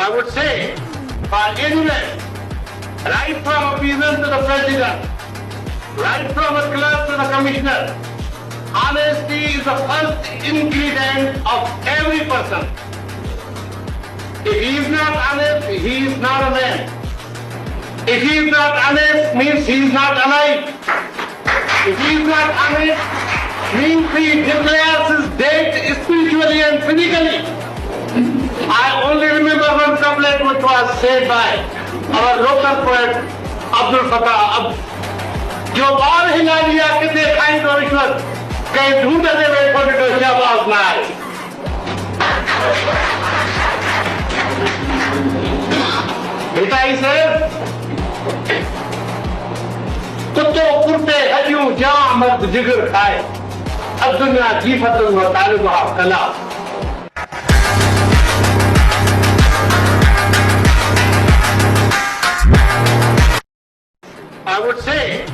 I would say, for anyone, right from a peasant to the president, right from a clerk to the commissioner, honesty is the first ingredient of every person. If he is not honest, he is not a man. If he is not honest, means he is not alive. If he is not honest, means he declares his dead spiritually and physically. I only remember one couplet which was said by our local poet Abdul Fattah. जो बार हिला लिया कि देखाई तो रिश्वत कहीं ढूंढते हुए छोटे छोटे आवाज ना आए। बेटा इसे कुत्तों कुर्ते हजू जा मर्द जिगर खाए अब दुनिया जीफत व तालिबा कला। I would say